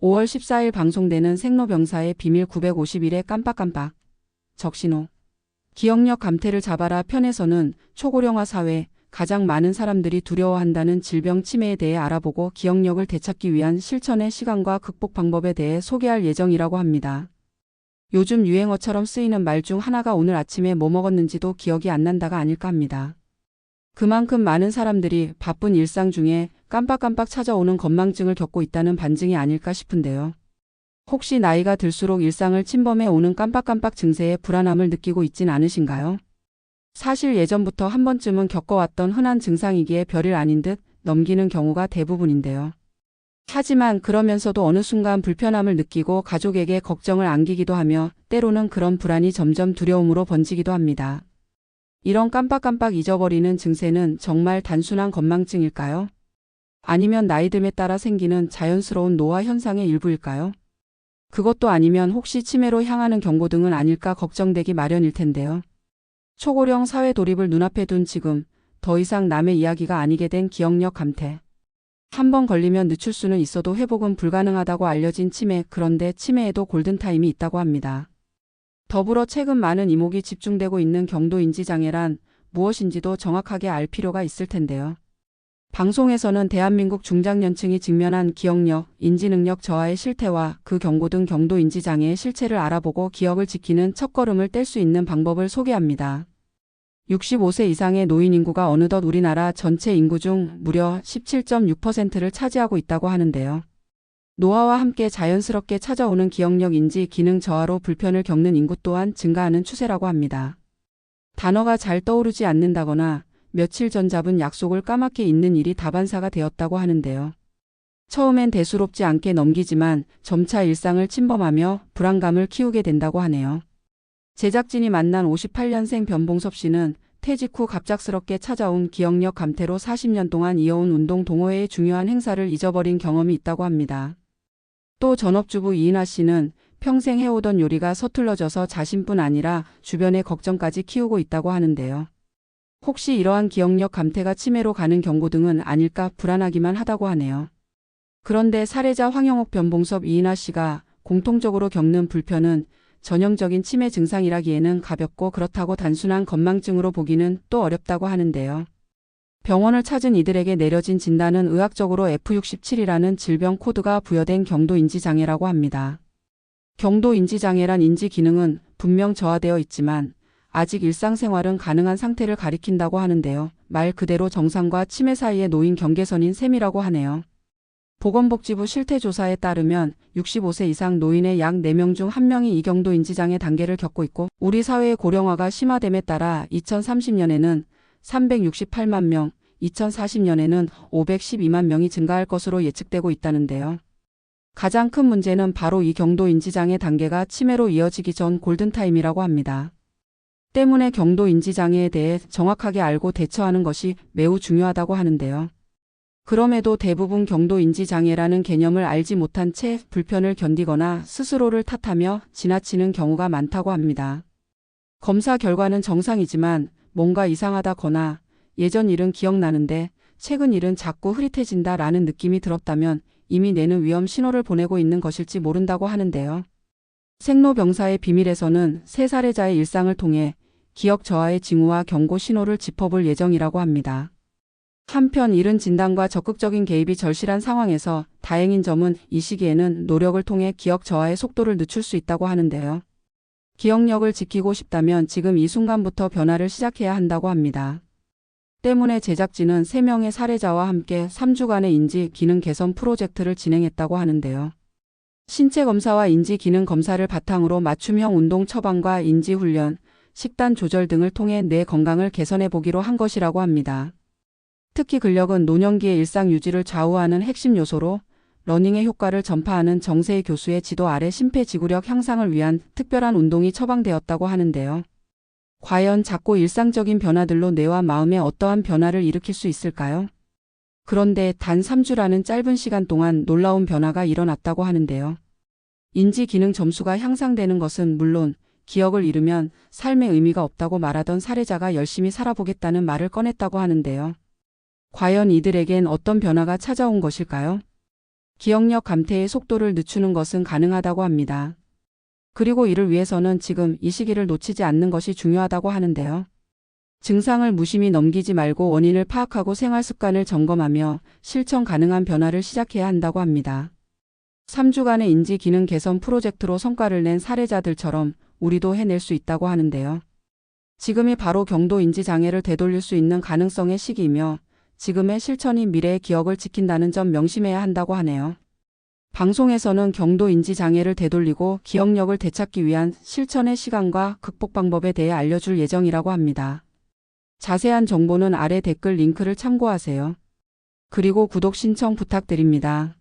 5월 14일 방송되는 생로병사의 비밀 951회 깜빡깜빡 적신호 기억력 감퇴를 잡아라 편에서는 초고령화 사회 가장 많은 사람들이 두려워한다는 질병 치매에 대해 알아보고 기억력을 되찾기 위한 실천의 시간과 극복 방법에 대해 소개할 예정이라고 합니다. 요즘 유행어처럼 쓰이는 말 중 하나가 오늘 아침에 뭐 먹었는지도 기억이 안 난다가 아닐까 합니다. 그만큼 많은 사람들이 바쁜 일상 중에 깜빡깜빡 찾아오는 건망증을 겪고 있다는 반증이 아닐까 싶은데요. 혹시 나이가 들수록 일상을 침범해 오는 깜빡깜빡 증세에 불안함을 느끼고 있진 않으신가요? 사실 예전부터 한 번쯤은 겪어왔던 흔한 증상이기에 별일 아닌 듯 넘기는 경우가 대부분인데요. 하지만 그러면서도 어느 순간 불편함을 느끼고 가족에게 걱정을 안기기도 하며 때로는 그런 불안이 점점 두려움으로 번지기도 합니다. 이런 깜빡깜빡 잊어버리는 증세는 정말 단순한 건망증일까요? 아니면 나이 듦에 따라 생기는 자연스러운 노화 현상의 일부일까요? 그것도 아니면 혹시 치매로 향하는 경고등은 아닐까 걱정되기 마련일 텐데요. 초고령 사회 돌입을 눈앞에 둔 지금 더 이상 남의 이야기가 아니게 된 기억력 감퇴. 한 번 걸리면 늦출 수는 있어도 회복은 불가능하다고 알려진 치매, 그런데 치매에도 골든타임이 있다고 합니다. 더불어 최근 많은 이목이 집중되고 있는 경도인지장애란 무엇인지도 정확하게 알 필요가 있을 텐데요. 방송에서는 대한민국 중장년층이 직면한 기억력, 인지능력 저하의 실태와 그 경고등 경도인지장애의 실체를 알아보고 기억을 지키는 첫걸음을 뗄 수 있는 방법을 소개합니다. 65세 이상의 노인 인구가 어느덧 우리나라 전체 인구 중 무려 17.6%를 차지하고 있다고 하는데요. 노화와 함께 자연스럽게 찾아오는 기억력 인지 기능 저하로 불편을 겪는 인구 또한 증가하는 추세라고 합니다. 단어가 잘 떠오르지 않는다거나 며칠 전 잡은 약속을 까맣게 잊는 일이 다반사가 되었다고 하는데요. 처음엔 대수롭지 않게 넘기지만 점차 일상을 침범하며 불안감을 키우게 된다고 하네요. 제작진이 만난 58년생 변봉섭 씨는 퇴직 후 갑작스럽게 찾아온 기억력 감퇴로 40년 동안 이어온 운동 동호회의 중요한 행사를 잊어버린 경험이 있다고 합니다. 또 전업주부 이인하 씨는 평생 해오던 요리가 서툴러져서 자신뿐 아니라 주변의 걱정까지 키우고 있다고 하는데요. 혹시 이러한 기억력 감퇴가 치매로 가는 경고등은 아닐까 불안하기만 하다고 하네요. 그런데 사례자 황영옥 변봉섭 이인하 씨가 공통적으로 겪는 불편은 전형적인 치매 증상이라기에는 가볍고 그렇다고 단순한 건망증으로 보기는 또 어렵다고 하는데요. 병원을 찾은 이들에게 내려진 진단은 의학적으로 F67이라는 질병 코드가 부여된 경도인지장애라고 합니다. 경도인지장애란 인지 기능은 분명 저하되어 있지만 아직 일상생활은 가능한 상태를 가리킨다고 하는데요. 말 그대로 정상과 치매 사이의 노인 경계선인 셈이라고 하네요. 보건복지부 실태조사에 따르면 65세 이상 노인의 약 4명 중 1명이 이 경도인지장애 단계를 겪고 있고 우리 사회의 고령화가 심화됨에 따라 2030년에는 368만 명, 2040년에는 512만 명이 증가할 것으로 예측되고 있다는데요. 가장 큰 문제는 바로 이 경도인지장애 단계가 치매로 이어지기 전 골든타임이라고 합니다. 때문에 경도인지장애에 대해 정확하게 알고 대처하는 것이 매우 중요하다고 하는데요. 그럼에도 대부분 경도인지장애라는 개념을 알지 못한 채 불편을 견디거나 스스로를 탓하며 지나치는 경우가 많다고 합니다. 검사 결과는 정상이지만 뭔가 이상하다거나 예전 일은 기억나는데 최근 일은 자꾸 흐릿해진다 라는 느낌이 들었다면 이미 뇌는 위험 신호를 보내고 있는 것일지 모른다고 하는데요. 생로병사의 비밀에서는 세 사례자의 일상을 통해 기억 저하의 징후와 경고 신호를 짚어볼 예정이라고 합니다. 한편 이른 진단과 적극적인 개입이 절실한 상황에서 다행인 점은 이 시기에는 노력을 통해 기억 저하의 속도를 늦출 수 있다고 하는데요. 기억력을 지키고 싶다면 지금 이 순간부터 변화를 시작해야 한다고 합니다. 때문에 제작진은 3명의 사례자와 함께 3주간의 인지 기능 개선 프로젝트를 진행했다고 하는데요. 신체 검사와 인지 기능 검사를 바탕으로 맞춤형 운동 처방과 인지 훈련, 식단 조절 등을 통해 뇌 건강을 개선해 보기로 한 것이라고 합니다. 특히 근력은 노년기의 일상 유지를 좌우하는 핵심 요소로 러닝의 효과를 전파하는 정세희 교수의 지도 아래 심폐지구력 향상을 위한 특별한 운동이 처방되었다고 하는데요. 과연 작고 일상적인 변화들로 뇌와 마음에 어떠한 변화를 일으킬 수 있을까요? 그런데 단 3주라는 짧은 시간 동안 놀라운 변화가 일어났다고 하는데요. 인지 기능 점수가 향상되는 것은 물론 기억을 잃으면 삶의 의미가 없다고 말하던 사례자가 열심히 살아보겠다는 말을 꺼냈다고 하는데요. 과연 이들에겐 어떤 변화가 찾아온 것일까요? 기억력 감퇴의 속도를 늦추는 것은 가능하다고 합니다. 그리고 이를 위해서는 지금 이 시기를 놓치지 않는 것이 중요하다고 하는데요. 증상을 무심히 넘기지 말고 원인을 파악하고 생활 습관을 점검하며 실천 가능한 변화를 시작해야 한다고 합니다. 3주간의 인지 기능 개선 프로젝트로 성과를 낸 사례자들처럼 우리도 해낼 수 있다고 하는데요. 지금이 바로 경도 인지 장애를 되돌릴 수 있는 가능성의 시기이며 지금의 실천이 미래의 기억을 지킨다는 점 명심해야 한다고 하네요. 방송에서는 경도 인지 장애를 되돌리고 기억력을 되찾기 위한 실천의 시간과 극복 방법에 대해 알려줄 예정이라고 합니다. 자세한 정보는 아래 댓글 링크를 참고하세요. 그리고 구독 신청 부탁드립니다.